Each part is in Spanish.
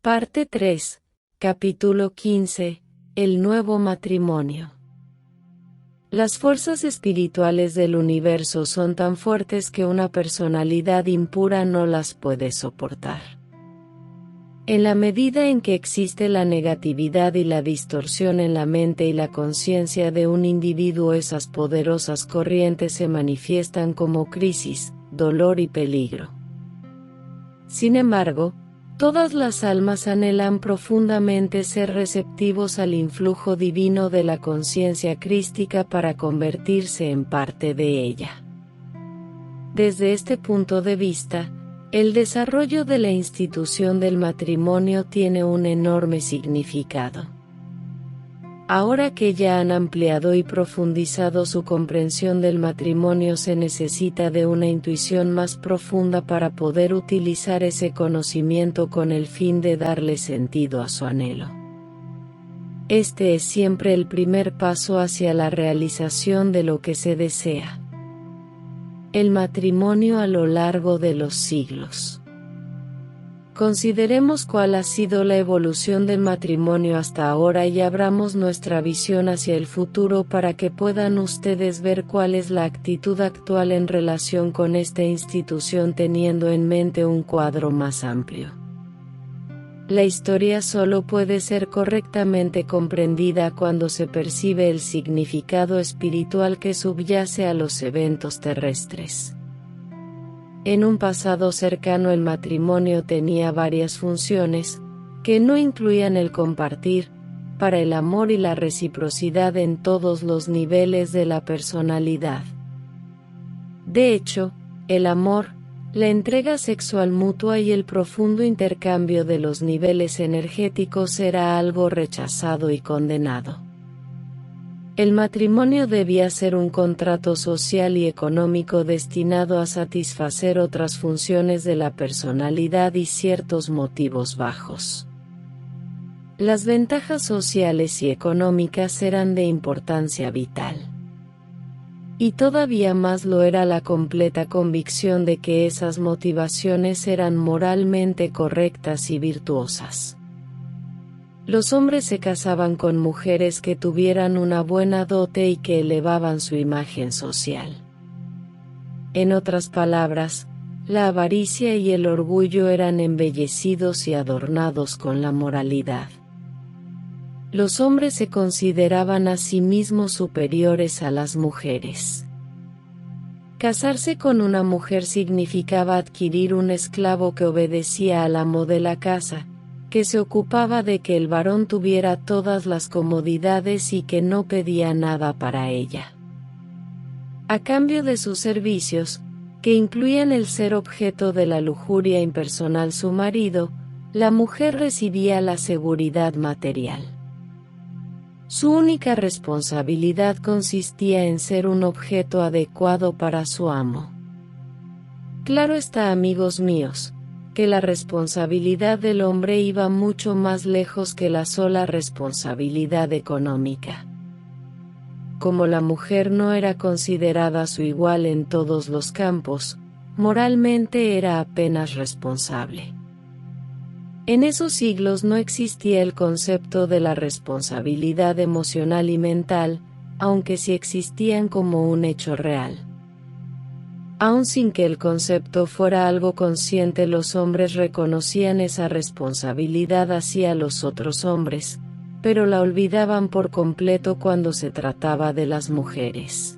Parte 3, capítulo 15, el nuevo matrimonio. Las fuerzas espirituales del universo son tan fuertes que una personalidad impura no las puede soportar. En la medida en que existe la negatividad y la distorsión en la mente y la conciencia de un individuo, esas poderosas corrientes se manifiestan como crisis, dolor y peligro. Sin embargo, todas las almas anhelan profundamente ser receptivos al influjo divino de la conciencia crística para convertirse en parte de ella. Desde este punto de vista, el desarrollo de la institución del matrimonio tiene un enorme significado. Ahora que ya han ampliado y profundizado su comprensión del matrimonio, se necesita de una intuición más profunda para poder utilizar ese conocimiento con el fin de darle sentido a su anhelo. Este es siempre el primer paso hacia la realización de lo que se desea. El matrimonio a lo largo de los siglos. Consideremos cuál ha sido la evolución del matrimonio hasta ahora y abramos nuestra visión hacia el futuro para que puedan ustedes ver cuál es la actitud actual en relación con esta institución, teniendo en mente un cuadro más amplio. La historia solo puede ser correctamente comprendida cuando se percibe el significado espiritual que subyace a los eventos terrestres. En un pasado cercano, el matrimonio tenía varias funciones, que no incluían el compartir, para el amor y la reciprocidad en todos los niveles de la personalidad. De hecho, el amor, la entrega sexual mutua y el profundo intercambio de los niveles energéticos era algo rechazado y condenado. El matrimonio debía ser un contrato social y económico destinado a satisfacer otras funciones de la personalidad y ciertos motivos bajos. Las ventajas sociales y económicas eran de importancia vital. Y todavía más lo era la completa convicción de que esas motivaciones eran moralmente correctas y virtuosas. Los hombres se casaban con mujeres que tuvieran una buena dote y que elevaban su imagen social. En otras palabras, la avaricia y el orgullo eran embellecidos y adornados con la moralidad. Los hombres se consideraban a sí mismos superiores a las mujeres. Casarse con una mujer significaba adquirir un esclavo que obedecía al amo de la casa, que se ocupaba de que el varón tuviera todas las comodidades y que no pedía nada para ella. A cambio de sus servicios, que incluían el ser objeto de la lujuria impersonal su marido, la mujer recibía la seguridad material. Su única responsabilidad consistía en ser un objeto adecuado para su amo. Claro está, amigos míos, que la responsabilidad del hombre iba mucho más lejos que la sola responsabilidad económica. Como la mujer no era considerada su igual en todos los campos, moralmente era apenas responsable. En esos siglos no existía el concepto de la responsabilidad emocional y mental, aunque sí existían como un hecho real. Aun sin que el concepto fuera algo consciente, los hombres reconocían esa responsabilidad hacia los otros hombres, pero la olvidaban por completo cuando se trataba de las mujeres.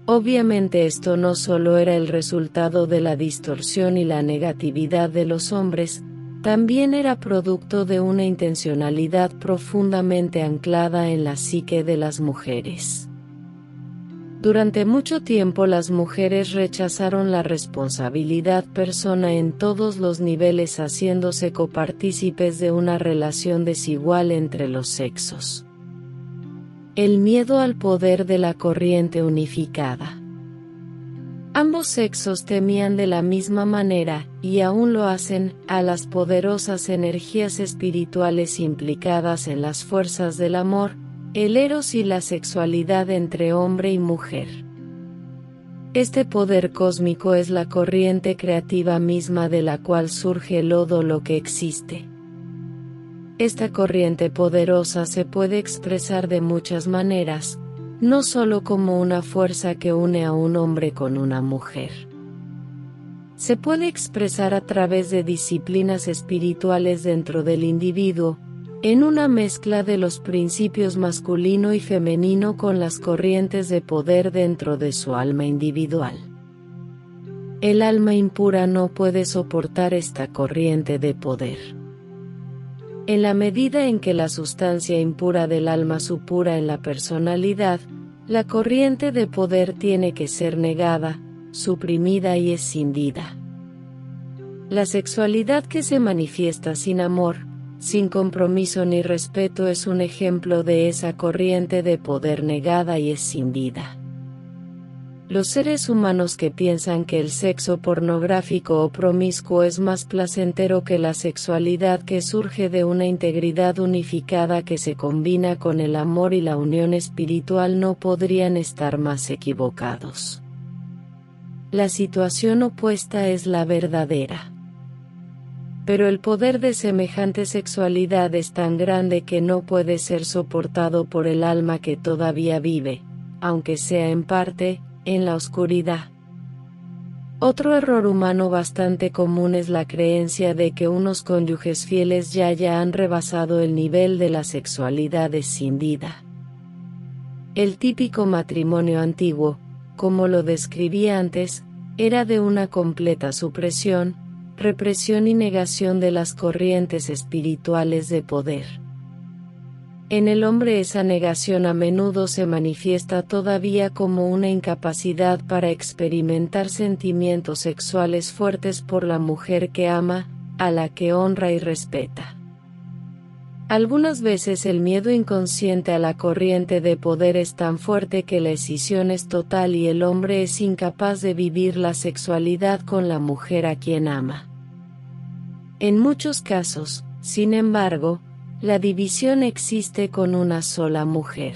Obviamente esto no solo era el resultado de la distorsión y la negatividad de los hombres, también era producto de una intencionalidad profundamente anclada en la psique de las mujeres. Durante mucho tiempo las mujeres rechazaron la responsabilidad personal en todos los niveles, haciéndose copartícipes de una relación desigual entre los sexos. El miedo al poder de la corriente unificada. Ambos sexos temían de la misma manera, y aún lo hacen, a las poderosas energías espirituales implicadas en las fuerzas del amor, el eros y la sexualidad entre hombre y mujer. Este poder cósmico es la corriente creativa misma de la cual surge todo lo que existe. Esta corriente poderosa se puede expresar de muchas maneras, no solo como una fuerza que une a un hombre con una mujer. Se puede expresar a través de disciplinas espirituales dentro del individuo, en una mezcla de los principios masculino y femenino con las corrientes de poder dentro de su alma individual. El alma impura no puede soportar esta corriente de poder. En la medida en que la sustancia impura del alma supura en la personalidad, la corriente de poder tiene que ser negada, suprimida y escindida. La sexualidad que se manifiesta sin amor, sin compromiso ni respeto es un ejemplo de esa corriente de poder negada y escindida. Los seres humanos que piensan que el sexo pornográfico o promiscuo es más placentero que la sexualidad que surge de una integridad unificada que se combina con el amor y la unión espiritual no podrían estar más equivocados. La situación opuesta es la verdadera. Pero el poder de semejante sexualidad es tan grande que no puede ser soportado por el alma que todavía vive, aunque sea en parte, en la oscuridad. Otro error humano bastante común es la creencia de que unos cónyuges fieles ya han rebasado el nivel de la sexualidad escindida. El típico matrimonio antiguo, como lo describí antes, era de una completa supresión, represión y negación de las corrientes espirituales de poder. En el hombre esa negación a menudo se manifiesta todavía como una incapacidad para experimentar sentimientos sexuales fuertes por la mujer que ama, a la que honra y respeta. Algunas veces el miedo inconsciente a la corriente de poder es tan fuerte que la escisión es total y el hombre es incapaz de vivir la sexualidad con la mujer a quien ama. En muchos casos, sin embargo, la división existe con una sola mujer.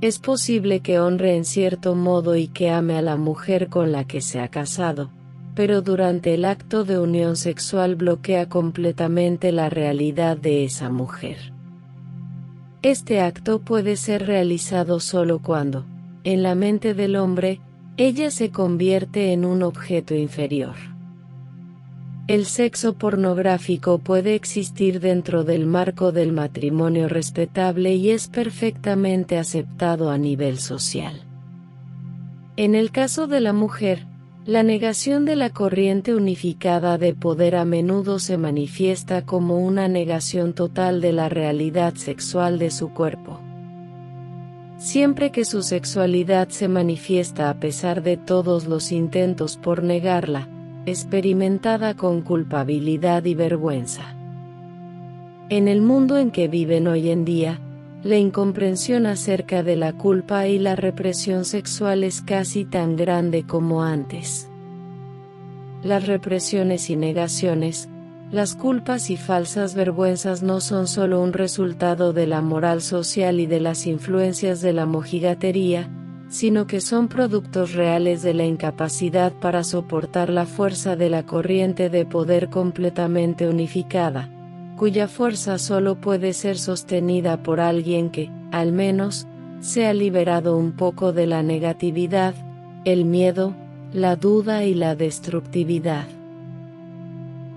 Es posible que honre en cierto modo y que ame a la mujer con la que se ha casado, pero durante el acto de unión sexual bloquea completamente la realidad de esa mujer. Este acto puede ser realizado solo cuando, en la mente del hombre, ella se convierte en un objeto inferior. El sexo pornográfico puede existir dentro del marco del matrimonio respetable y es perfectamente aceptado a nivel social. En el caso de la mujer, la negación de la corriente unificada de poder a menudo se manifiesta como una negación total de la realidad sexual de su cuerpo. Siempre que su sexualidad se manifiesta a pesar de todos los intentos por negarla, experimentada con culpabilidad y vergüenza. En el mundo en que viven hoy en día, la incomprensión acerca de la culpa y la represión sexual es casi tan grande como antes. Las represiones y negaciones, las culpas y falsas vergüenzas no son solo un resultado de la moral social y de las influencias de la mojigatería, sino que son productos reales de la incapacidad para soportar la fuerza de la corriente de poder completamente unificada, cuya fuerza solo puede ser sostenida por alguien que, al menos, se ha liberado un poco de la negatividad, el miedo, la duda y la destructividad.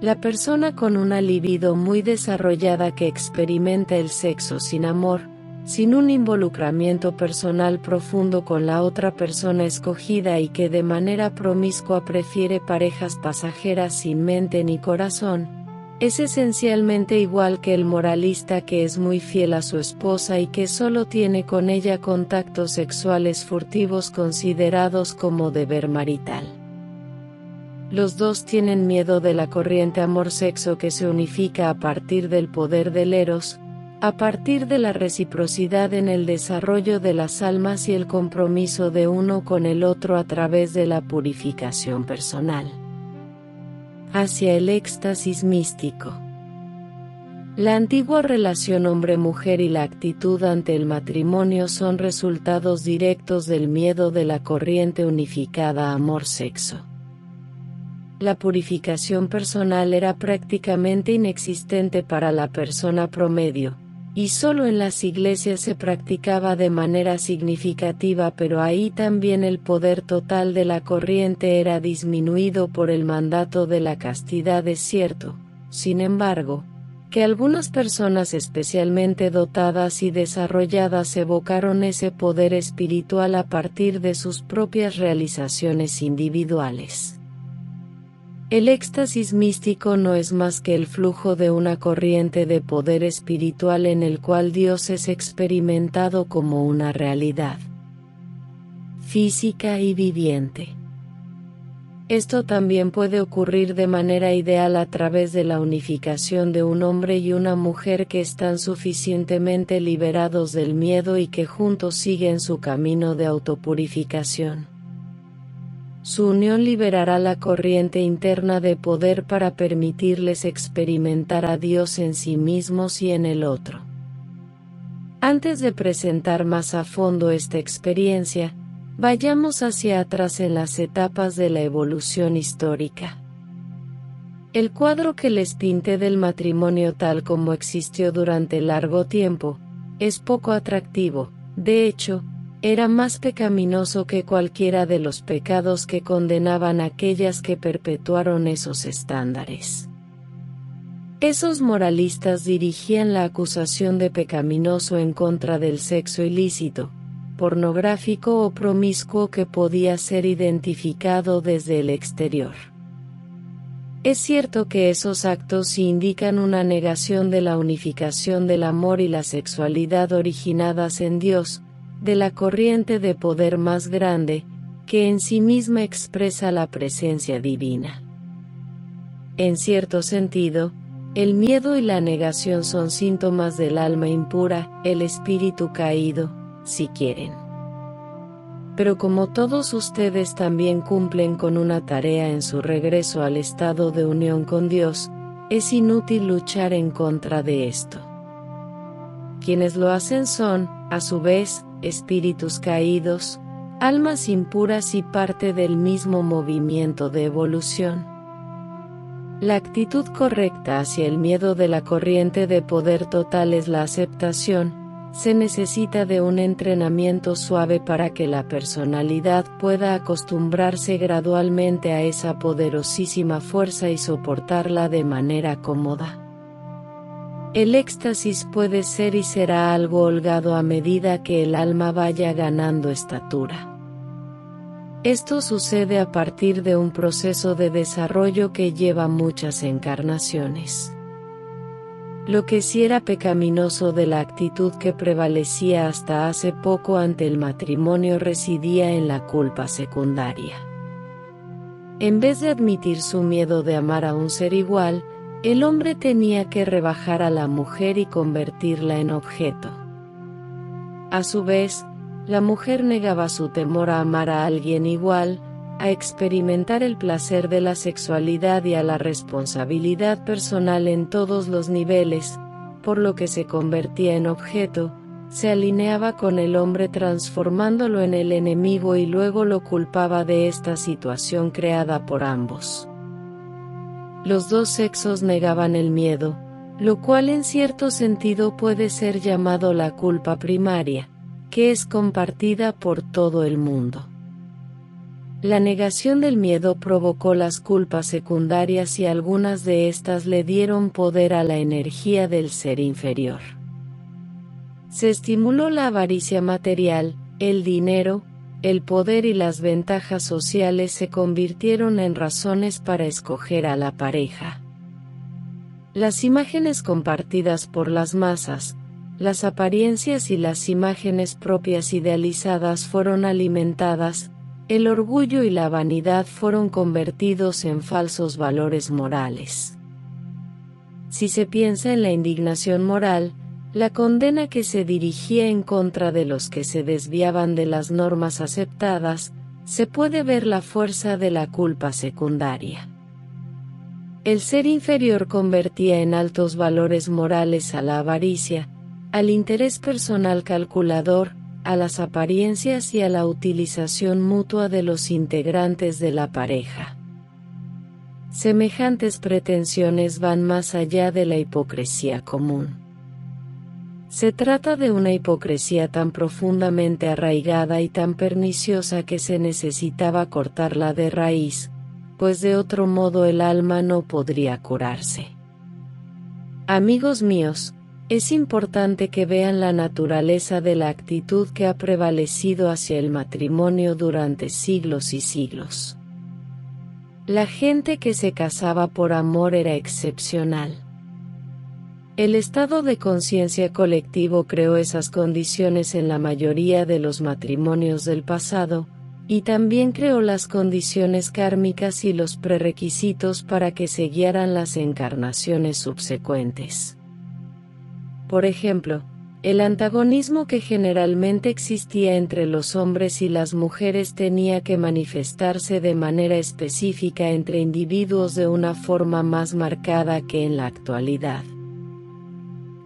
La persona con una libido muy desarrollada que experimenta el sexo sin amor, sin un involucramiento personal profundo con la otra persona escogida y que de manera promiscua prefiere parejas pasajeras sin mente ni corazón, es esencialmente igual que el moralista que es muy fiel a su esposa y que solo tiene con ella contactos sexuales furtivos considerados como deber marital. Los dos tienen miedo de la corriente amor-sexo que se unifica a partir del poder del Eros, a partir de la reciprocidad en el desarrollo de las almas y el compromiso de uno con el otro a través de la purificación personal. Hacia el éxtasis místico. La antigua relación hombre-mujer y la actitud ante el matrimonio son resultados directos del miedo de la corriente unificada amor-sexo. La purificación personal era prácticamente inexistente para la persona promedio, y solo en las iglesias se practicaba de manera significativa, pero ahí también el poder total de la corriente era disminuido por el mandato de la castidad. Es cierto, sin embargo, que algunas personas especialmente dotadas y desarrolladas evocaron ese poder espiritual a partir de sus propias realizaciones individuales. El éxtasis místico no es más que el flujo de una corriente de poder espiritual en el cual Dios es experimentado como una realidad física y viviente. Esto también puede ocurrir de manera ideal a través de la unificación de un hombre y una mujer que están suficientemente liberados del miedo y que juntos siguen su camino de autopurificación. Su unión liberará la corriente interna de poder para permitirles experimentar a Dios en sí mismos y en el otro. Antes de presentar más a fondo esta experiencia, vayamos hacia atrás en las etapas de la evolución histórica. El cuadro que les pinté del matrimonio tal como existió durante largo tiempo, es poco atractivo. De hecho, era más pecaminoso que cualquiera de los pecados que condenaban a aquellas que perpetuaron esos estándares. Esos moralistas dirigían la acusación de pecaminoso en contra del sexo ilícito, pornográfico o promiscuo que podía ser identificado desde el exterior. Es cierto que esos actos indican una negación de la unificación del amor y la sexualidad originadas en Dios, de la corriente de poder más grande, que en sí misma expresa la presencia divina. En cierto sentido, el miedo y la negación son síntomas del alma impura, el espíritu caído, si quieren. Pero como todos ustedes también cumplen con una tarea en su regreso al estado de unión con Dios, es inútil luchar en contra de esto. Quienes lo hacen son, a su vez, espíritus caídos, almas impuras y parte del mismo movimiento de evolución. La actitud correcta hacia el miedo de la corriente de poder total es la aceptación. Se necesita de un entrenamiento suave para que la personalidad pueda acostumbrarse gradualmente a esa poderosísima fuerza y soportarla de manera cómoda. El éxtasis puede ser y será algo holgado a medida que el alma vaya ganando estatura. Esto sucede a partir de un proceso de desarrollo que lleva muchas encarnaciones. Lo que sí era pecaminoso de la actitud que prevalecía hasta hace poco ante el matrimonio residía en la culpa secundaria. En vez de admitir su miedo de amar a un ser igual, el hombre tenía que rebajar a la mujer y convertirla en objeto. A su vez, la mujer negaba su temor a amar a alguien igual, a experimentar el placer de la sexualidad y a la responsabilidad personal en todos los niveles, por lo que se convertía en objeto, se alineaba con el hombre transformándolo en el enemigo y luego lo culpaba de esta situación creada por ambos. Los dos sexos negaban el miedo, lo cual en cierto sentido puede ser llamado la culpa primaria, que es compartida por todo el mundo. La negación del miedo provocó las culpas secundarias y algunas de estas le dieron poder a la energía del ser inferior. Se estimuló la avaricia material, el dinero, el poder y las ventajas sociales se convirtieron en razones para escoger a la pareja. Las imágenes compartidas por las masas, las apariencias y las imágenes propias idealizadas fueron alimentadas. El orgullo y la vanidad fueron convertidos en falsos valores morales. Si se piensa en la indignación moral, la condena que se dirigía en contra de los que se desviaban de las normas aceptadas, se puede ver la fuerza de la culpa secundaria. El ser inferior convertía en altos valores morales a la avaricia, al interés personal calculador, a las apariencias y a la utilización mutua de los integrantes de la pareja. Semejantes pretensiones van más allá de la hipocresía común. Se trata de una hipocresía tan profundamente arraigada y tan perniciosa que se necesitaba cortarla de raíz, pues de otro modo el alma no podría curarse. Amigos míos, es importante que vean la naturaleza de la actitud que ha prevalecido hacia el matrimonio durante siglos y siglos. La gente que se casaba por amor era excepcional. El estado de conciencia colectivo creó esas condiciones en la mayoría de los matrimonios del pasado, y también creó las condiciones kármicas y los prerequisitos para que se guiaran las encarnaciones subsecuentes. Por ejemplo, el antagonismo que generalmente existía entre los hombres y las mujeres tenía que manifestarse de manera específica entre individuos de una forma más marcada que en la actualidad.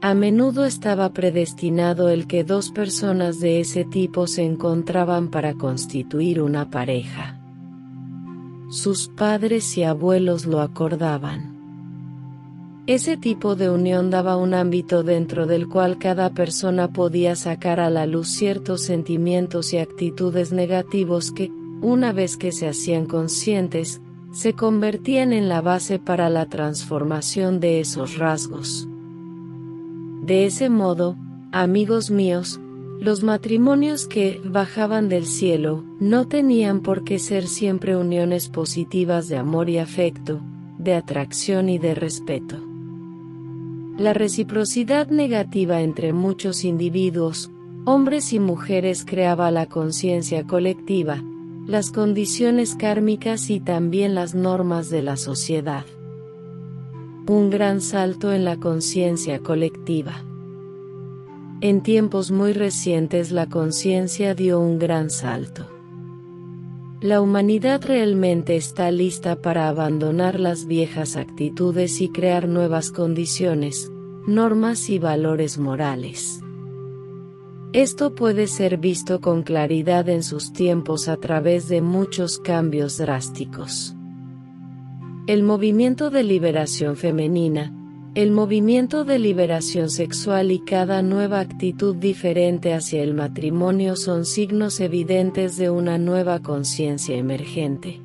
A menudo estaba predestinado el que dos personas de ese tipo se encontraban para constituir una pareja. Sus padres y abuelos lo acordaban. Ese tipo de unión daba un ámbito dentro del cual cada persona podía sacar a la luz ciertos sentimientos y actitudes negativos que, una vez que se hacían conscientes, se convertían en la base para la transformación de esos rasgos. De ese modo, amigos míos, los matrimonios que bajaban del cielo no tenían por qué ser siempre uniones positivas de amor y afecto, de atracción y de respeto. La reciprocidad negativa entre muchos individuos, hombres y mujeres, creaba la conciencia colectiva, las condiciones kármicas y también las normas de la sociedad. Un gran salto en la conciencia colectiva. En tiempos muy recientes la conciencia dio un gran salto. La humanidad realmente está lista para abandonar las viejas actitudes y crear nuevas condiciones, normas y valores morales. Esto puede ser visto con claridad en sus tiempos a través de muchos cambios drásticos. El movimiento de liberación femenina, el movimiento de liberación sexual y cada nueva actitud diferente hacia el matrimonio son signos evidentes de una nueva conciencia emergente.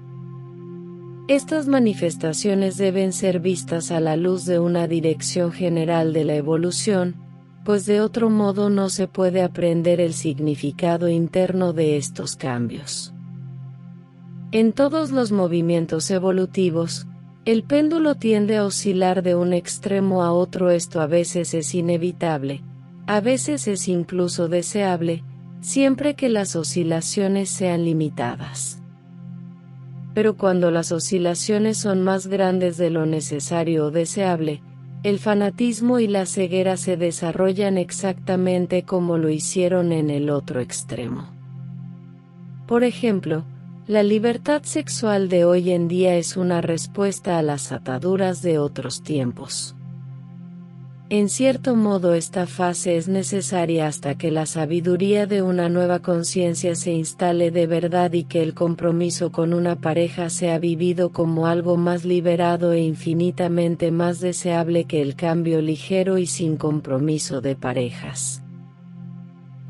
Estas manifestaciones deben ser vistas a la luz de una dirección general de la evolución, pues de otro modo no se puede aprender el significado interno de estos cambios. En todos los movimientos evolutivos, el péndulo tiende a oscilar de un extremo a otro. Esto a veces es inevitable, a veces es incluso deseable, siempre que las oscilaciones sean limitadas. Pero cuando las oscilaciones son más grandes de lo necesario o deseable, el fanatismo y la ceguera se desarrollan exactamente como lo hicieron en el otro extremo. Por ejemplo, la libertad sexual de hoy en día es una respuesta a las ataduras de otros tiempos. En cierto modo esta fase es necesaria hasta que la sabiduría de una nueva conciencia se instale de verdad y que el compromiso con una pareja sea vivido como algo más liberado e infinitamente más deseable que el cambio ligero y sin compromiso de parejas.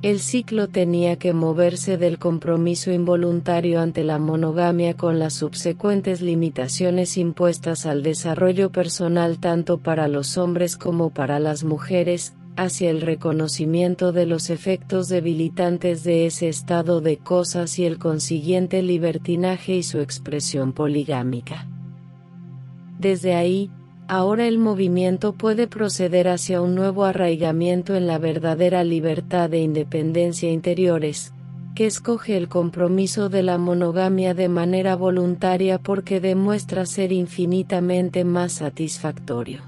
El ciclo tenía que moverse del compromiso involuntario ante la monogamia con las subsecuentes limitaciones impuestas al desarrollo personal tanto para los hombres como para las mujeres, hacia el reconocimiento de los efectos debilitantes de ese estado de cosas y el consiguiente libertinaje y su expresión poligámica. Desde ahí, ahora el movimiento puede proceder hacia un nuevo arraigamiento en la verdadera libertad e independencia interiores, que escoge el compromiso de la monogamia de manera voluntaria porque demuestra ser infinitamente más satisfactorio.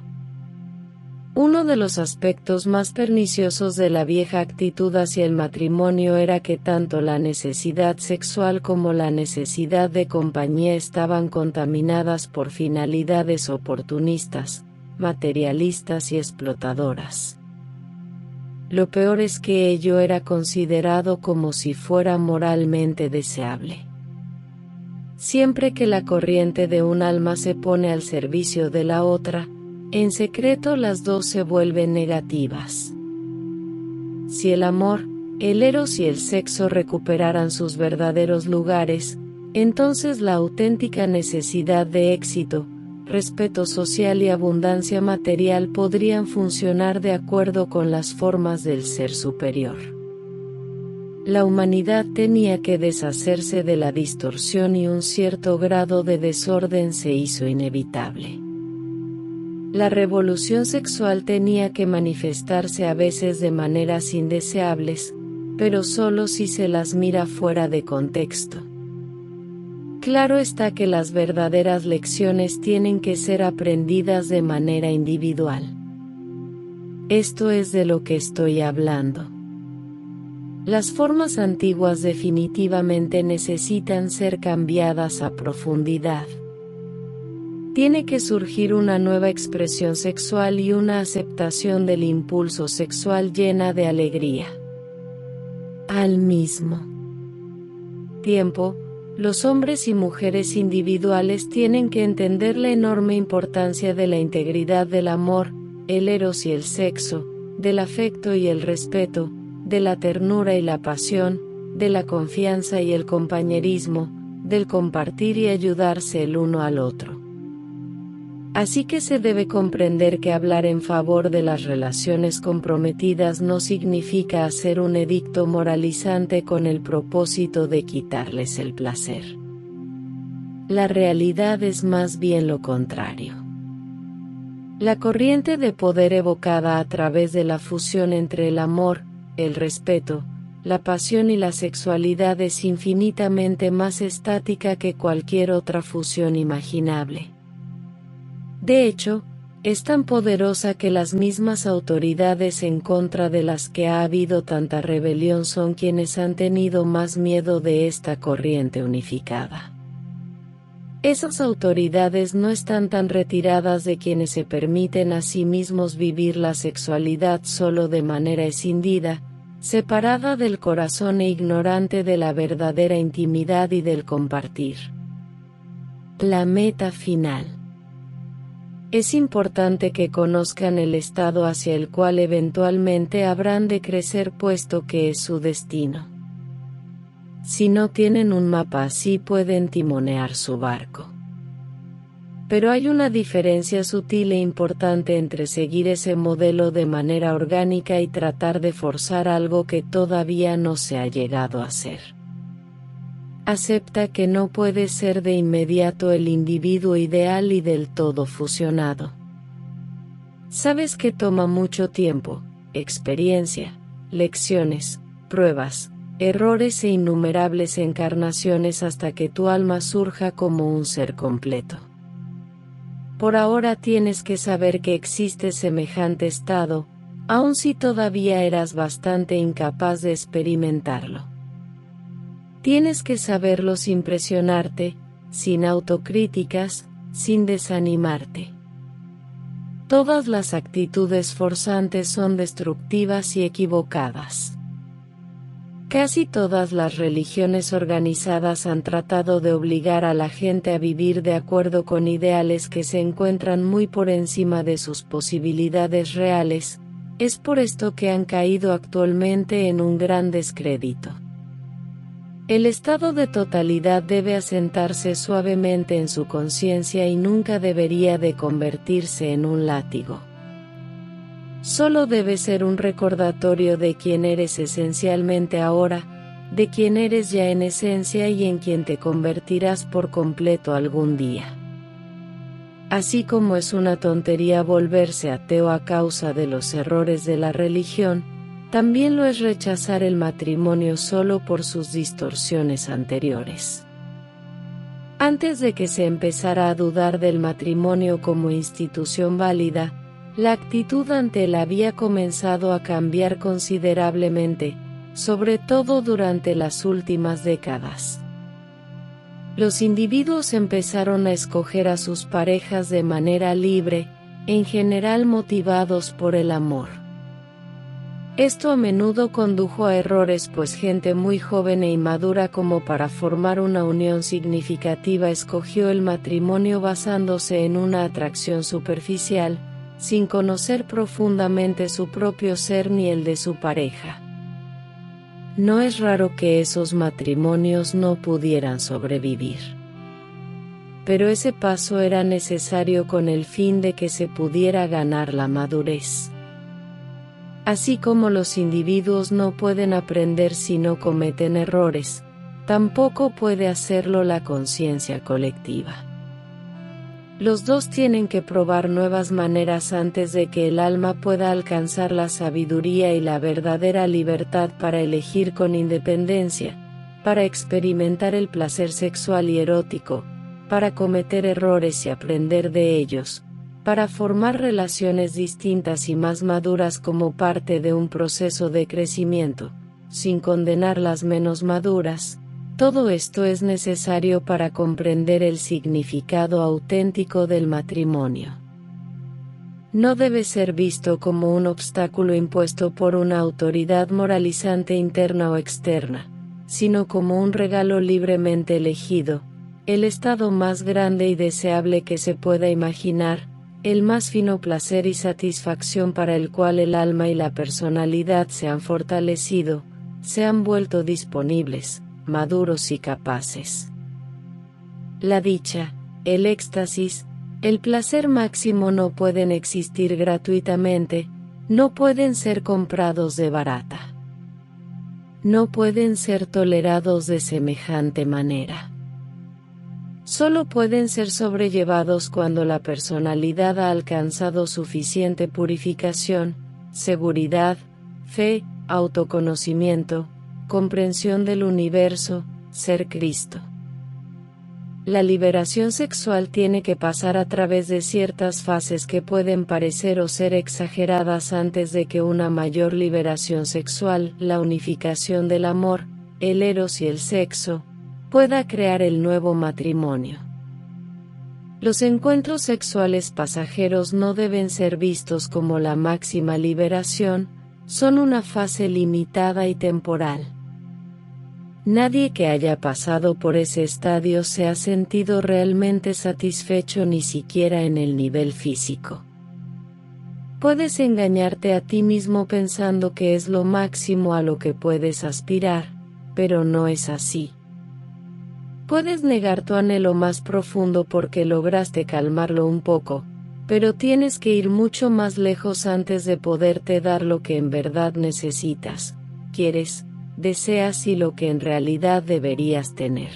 Uno de los aspectos más perniciosos de la vieja actitud hacia el matrimonio era que tanto la necesidad sexual como la necesidad de compañía estaban contaminadas por finalidades oportunistas, materialistas y explotadoras. Lo peor es que ello era considerado como si fuera moralmente deseable. Siempre que la corriente de un alma se pone al servicio de la otra, en secreto las dos se vuelven negativas. Si el amor, el eros y el sexo recuperaran sus verdaderos lugares, entonces la auténtica necesidad de éxito, respeto social y abundancia material podrían funcionar de acuerdo con las formas del ser superior. La humanidad tenía que deshacerse de la distorsión y un cierto grado de desorden se hizo inevitable. La revolución sexual tenía que manifestarse a veces de maneras indeseables, pero solo si se las mira fuera de contexto. Claro está que las verdaderas lecciones tienen que ser aprendidas de manera individual. Esto es de lo que estoy hablando. Las formas antiguas definitivamente necesitan ser cambiadas a profundidad. Tiene que surgir una nueva expresión sexual y una aceptación del impulso sexual llena de alegría. Al mismo tiempo, los hombres y mujeres individuales tienen que entender la enorme importancia de la integridad del amor, el eros y el sexo, del afecto y el respeto, de la ternura y la pasión, de la confianza y el compañerismo, del compartir y ayudarse el uno al otro. Así que se debe comprender que hablar en favor de las relaciones comprometidas no significa hacer un edicto moralizante con el propósito de quitarles el placer. La realidad es más bien lo contrario. La corriente de poder evocada a través de la fusión entre el amor, el respeto, la pasión y la sexualidad es infinitamente más estática que cualquier otra fusión imaginable. De hecho, es tan poderosa que las mismas autoridades en contra de las que ha habido tanta rebelión son quienes han tenido más miedo de esta corriente unificada. Esas autoridades no están tan retiradas de quienes se permiten a sí mismos vivir la sexualidad solo de manera escindida, separada del corazón e ignorante de la verdadera intimidad y del compartir. La meta final. Es importante que conozcan el estado hacia el cual eventualmente habrán de crecer puesto que es su destino. Si no tienen un mapa así pueden timonear su barco. Pero hay una diferencia sutil e importante entre seguir ese modelo de manera orgánica y tratar de forzar algo que todavía no se ha llegado a hacer. Acepta que no puede ser de inmediato el individuo ideal y del todo fusionado. Sabes que toma mucho tiempo, experiencia, lecciones, pruebas, errores e innumerables encarnaciones hasta que tu alma surja como un ser completo. Por ahora tienes que saber que existe semejante estado, aun si todavía eras bastante incapaz de experimentarlo. Tienes que saberlo sin presionarte, sin autocríticas, sin desanimarte. Todas las actitudes forzantes son destructivas y equivocadas. Casi todas las religiones organizadas han tratado de obligar a la gente a vivir de acuerdo con ideales que se encuentran muy por encima de sus posibilidades reales, es por esto que han caído actualmente en un gran descrédito. El estado de totalidad debe asentarse suavemente en su conciencia y nunca debería de convertirse en un látigo. Solo debe ser un recordatorio de quién eres esencialmente ahora, de quién eres ya en esencia y en quien te convertirás por completo algún día. Así como es una tontería volverse ateo a causa de los errores de la religión, también lo es rechazar el matrimonio solo por sus distorsiones anteriores. Antes de que se empezara a dudar del matrimonio como institución válida, La actitud ante él había comenzado a cambiar considerablemente, sobre todo durante las últimas décadas. Los individuos empezaron a escoger a sus parejas de manera libre, en general motivados por el amor. Esto a menudo condujo a errores, pues gente muy joven e inmadura como para formar una unión significativa escogió el matrimonio basándose en una atracción superficial, sin conocer profundamente su propio ser ni el de su pareja. No es raro que esos matrimonios no pudieran sobrevivir. Pero ese paso era necesario con el fin de que se pudiera ganar la madurez. Así como los individuos no pueden aprender si no cometen errores, tampoco puede hacerlo la conciencia colectiva. Los dos tienen que probar nuevas maneras antes de que el alma pueda alcanzar la sabiduría y la verdadera libertad para elegir con independencia, para experimentar el placer sexual y erótico, para cometer errores y aprender de ellos, para formar relaciones distintas y más maduras como parte de un proceso de crecimiento, sin condenar las menos maduras. Todo esto es necesario para comprender el significado auténtico del matrimonio. No debe ser visto como un obstáculo impuesto por una autoridad moralizante interna o externa, sino como un regalo libremente elegido, el estado más grande y deseable que se pueda imaginar, el más fino placer y satisfacción para el cual el alma y la personalidad se han fortalecido, se han vuelto disponibles, maduros y capaces. La dicha, el éxtasis, el placer máximo no pueden existir gratuitamente, no pueden ser comprados de barata. No pueden ser tolerados de semejante manera. Solo pueden ser sobrellevados cuando la personalidad ha alcanzado suficiente purificación, seguridad, fe, autoconocimiento, comprensión del universo, ser Cristo. La liberación sexual tiene que pasar a través de ciertas fases que pueden parecer o ser exageradas antes de que una mayor liberación sexual, la unificación del amor, el eros y el sexo, pueda crear el nuevo matrimonio. Los encuentros sexuales pasajeros no deben ser vistos como la máxima liberación, son una fase limitada y temporal. Nadie que haya pasado por ese estadio se ha sentido realmente satisfecho ni siquiera en el nivel físico. Puedes engañarte a ti mismo pensando que es lo máximo a lo que puedes aspirar, pero no es así. Puedes negar tu anhelo más profundo porque lograste calmarlo un poco, pero tienes que ir mucho más lejos antes de poderte dar lo que en verdad necesitas, quieres, deseas y lo que en realidad deberías tener.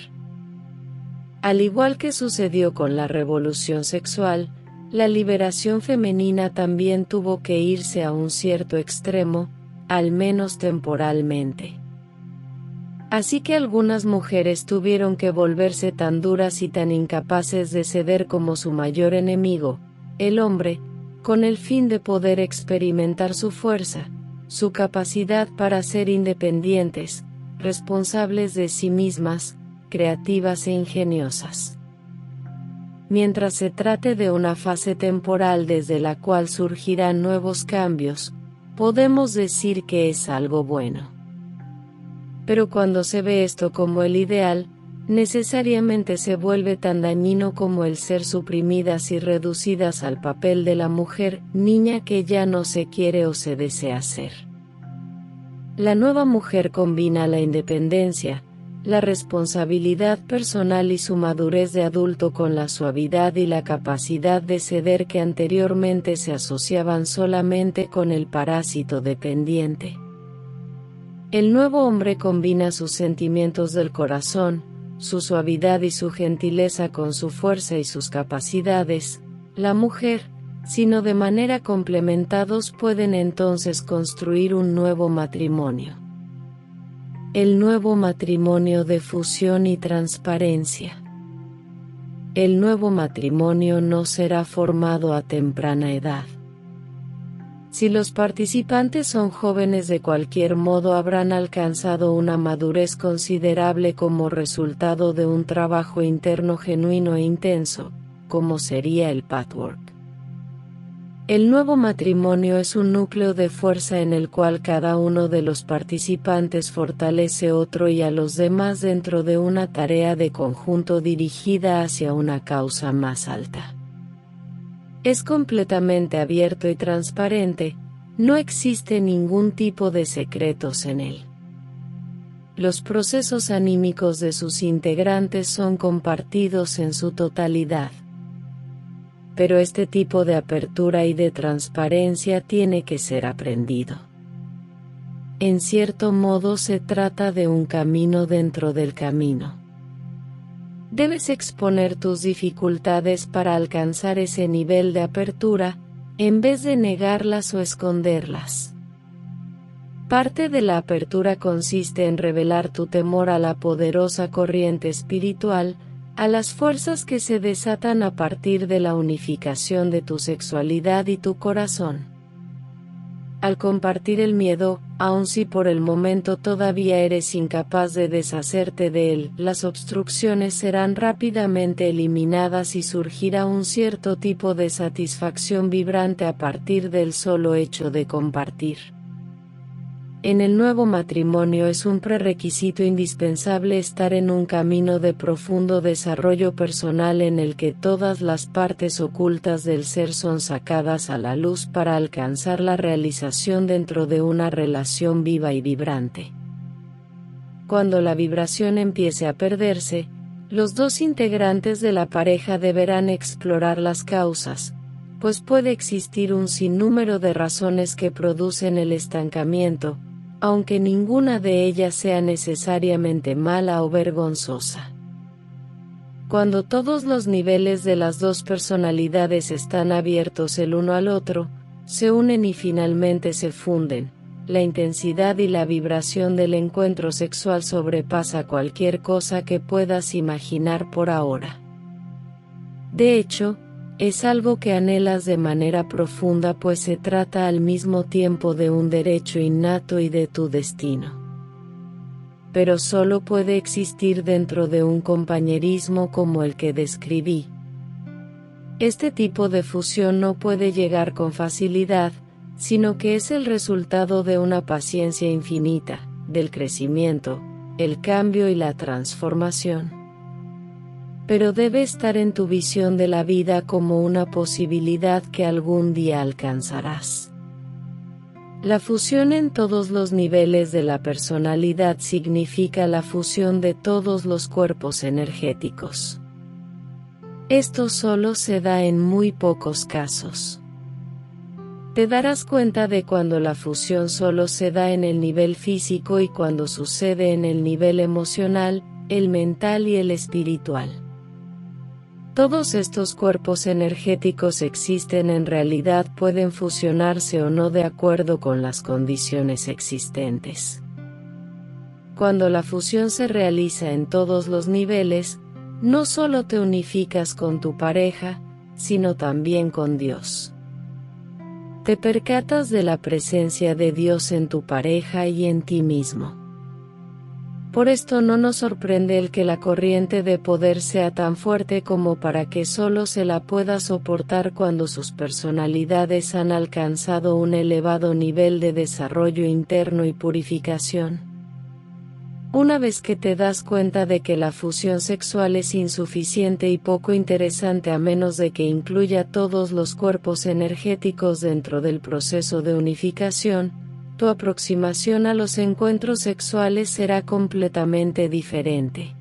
Al igual que sucedió con la revolución sexual, la liberación femenina también tuvo que irse a un cierto extremo, al menos temporalmente. Así que algunas mujeres tuvieron que volverse tan duras y tan incapaces de ceder como su mayor enemigo, el hombre, con el fin de poder experimentar su fuerza, su capacidad para ser independientes, responsables de sí mismas, creativas e ingeniosas. Mientras se trate de una fase temporal desde la cual surgirán nuevos cambios, podemos decir que es algo bueno. Pero cuando se ve esto como el ideal, necesariamente se vuelve tan dañino como el ser suprimidas y reducidas al papel de la mujer, niña que ya no se quiere o se desea ser. La nueva mujer combina la independencia, la responsabilidad personal y su madurez de adulto con la suavidad y la capacidad de ceder que anteriormente se asociaban solamente con el parásito dependiente. El nuevo hombre combina sus sentimientos del corazón, su suavidad y su gentileza con su fuerza y sus capacidades. La mujer, sino de manera complementados pueden entonces construir un nuevo matrimonio. El nuevo matrimonio de fusión y transparencia. El nuevo matrimonio no será formado a temprana edad. Si los participantes son jóvenes, de cualquier modo habrán alcanzado una madurez considerable como resultado de un trabajo interno genuino e intenso, como sería el patchwork. El nuevo matrimonio es un núcleo de fuerza en el cual cada uno de los participantes fortalece otro y a los demás dentro de una tarea de conjunto dirigida hacia una causa más alta. Es completamente abierto y transparente, no existe ningún tipo de secretos en él. Los procesos anímicos de sus integrantes son compartidos en su totalidad. Pero este tipo de apertura y de transparencia tiene que ser aprendido. En cierto modo se trata de un camino dentro del camino. Debes exponer tus dificultades para alcanzar ese nivel de apertura, en vez de negarlas o esconderlas. Parte de la apertura consiste en revelar tu temor a la poderosa corriente espiritual, a las fuerzas que se desatan a partir de la unificación de tu sexualidad y tu corazón. Al compartir el miedo, aun si por el momento todavía eres incapaz de deshacerte de él, las obstrucciones serán rápidamente eliminadas y surgirá un cierto tipo de satisfacción vibrante a partir del solo hecho de compartir. En el nuevo matrimonio es un prerequisito indispensable estar en un camino de profundo desarrollo personal en el que todas las partes ocultas del ser son sacadas a la luz para alcanzar la realización dentro de una relación viva y vibrante. Cuando la vibración empiece a perderse, los dos integrantes de la pareja deberán explorar las causas, pues puede existir un sinnúmero de razones que producen el estancamiento, aunque ninguna de ellas sea necesariamente mala o vergonzosa. Cuando todos los niveles de las dos personalidades están abiertos el uno al otro, se unen y finalmente se funden, la intensidad y la vibración del encuentro sexual sobrepasa cualquier cosa que puedas imaginar por ahora. De hecho, es algo que anhelas de manera profunda, pues se trata al mismo tiempo de un derecho innato y de tu destino. Pero solo puede existir dentro de un compañerismo como el que describí. Este tipo de fusión no puede llegar con facilidad, sino que es el resultado de una paciencia infinita, del crecimiento, el cambio y la transformación. Pero debe estar en tu visión de la vida como una posibilidad que algún día alcanzarás. La fusión en todos los niveles de la personalidad significa la fusión de todos los cuerpos energéticos. Esto solo se da en muy pocos casos. Te darás cuenta de cuando la fusión solo se da en el nivel físico y cuando sucede en el nivel emocional, el mental y el espiritual. Todos estos cuerpos energéticos existen en realidad, pueden fusionarse o no de acuerdo con las condiciones existentes. Cuando la fusión se realiza en todos los niveles, no solo te unificas con tu pareja, sino también con Dios. Te percatas de la presencia de Dios en tu pareja y en ti mismo. Por esto no nos sorprende el que la corriente de poder sea tan fuerte como para que solo se la pueda soportar cuando sus personalidades han alcanzado un elevado nivel de desarrollo interno y purificación. Una vez que te das cuenta de que la fusión sexual es insuficiente y poco interesante a menos de que incluya todos los cuerpos energéticos dentro del proceso de unificación, tu aproximación a los encuentros sexuales será completamente diferente.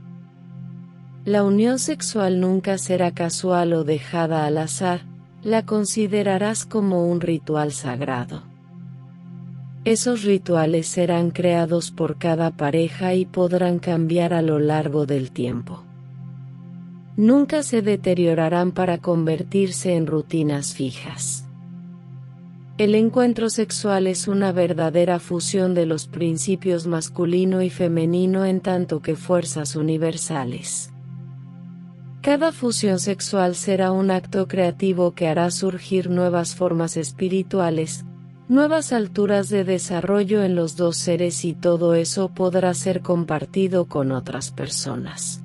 La unión sexual nunca será casual o dejada al azar, la considerarás como un ritual sagrado. Esos rituales serán creados por cada pareja y podrán cambiar a lo largo del tiempo. Nunca se deteriorarán para convertirse en rutinas fijas. El encuentro sexual es una verdadera fusión de los principios masculino y femenino en tanto que fuerzas universales. Cada fusión sexual será un acto creativo que hará surgir nuevas formas espirituales, nuevas alturas de desarrollo en los dos seres, y todo eso podrá ser compartido con otras personas.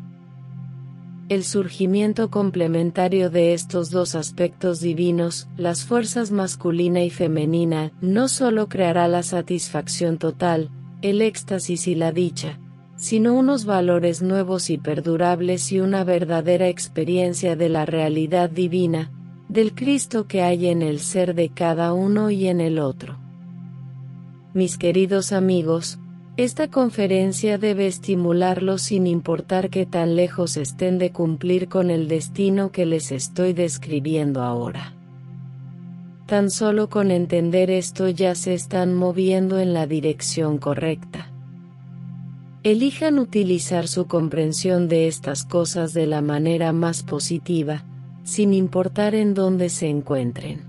El surgimiento complementario de estos dos aspectos divinos, las fuerzas masculina y femenina, no solo creará la satisfacción total, el éxtasis y la dicha, sino unos valores nuevos y perdurables y una verdadera experiencia de la realidad divina, del Cristo que hay en el ser de cada uno y en el otro. Mis queridos amigos, esta conferencia debe estimularlos sin importar qué tan lejos estén de cumplir con el destino que les estoy describiendo ahora. Tan solo con entender esto ya se están moviendo en la dirección correcta. Elijan utilizar su comprensión de estas cosas de la manera más positiva, sin importar en dónde se encuentren.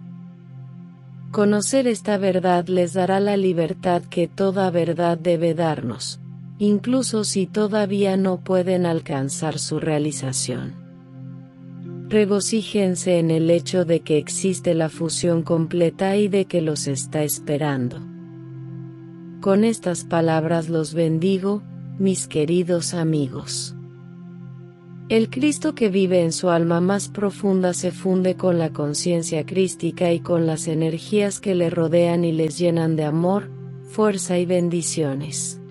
Conocer esta verdad les dará la libertad que toda verdad debe darnos, incluso si todavía no pueden alcanzar su realización. Regocíjense en el hecho de que existe la fusión completa y de que los está esperando. Con estas palabras los bendigo, mis queridos amigos. El Cristo que vive en su alma más profunda se funde con la conciencia crística y con las energías que le rodean y les llenan de amor, fuerza y bendiciones.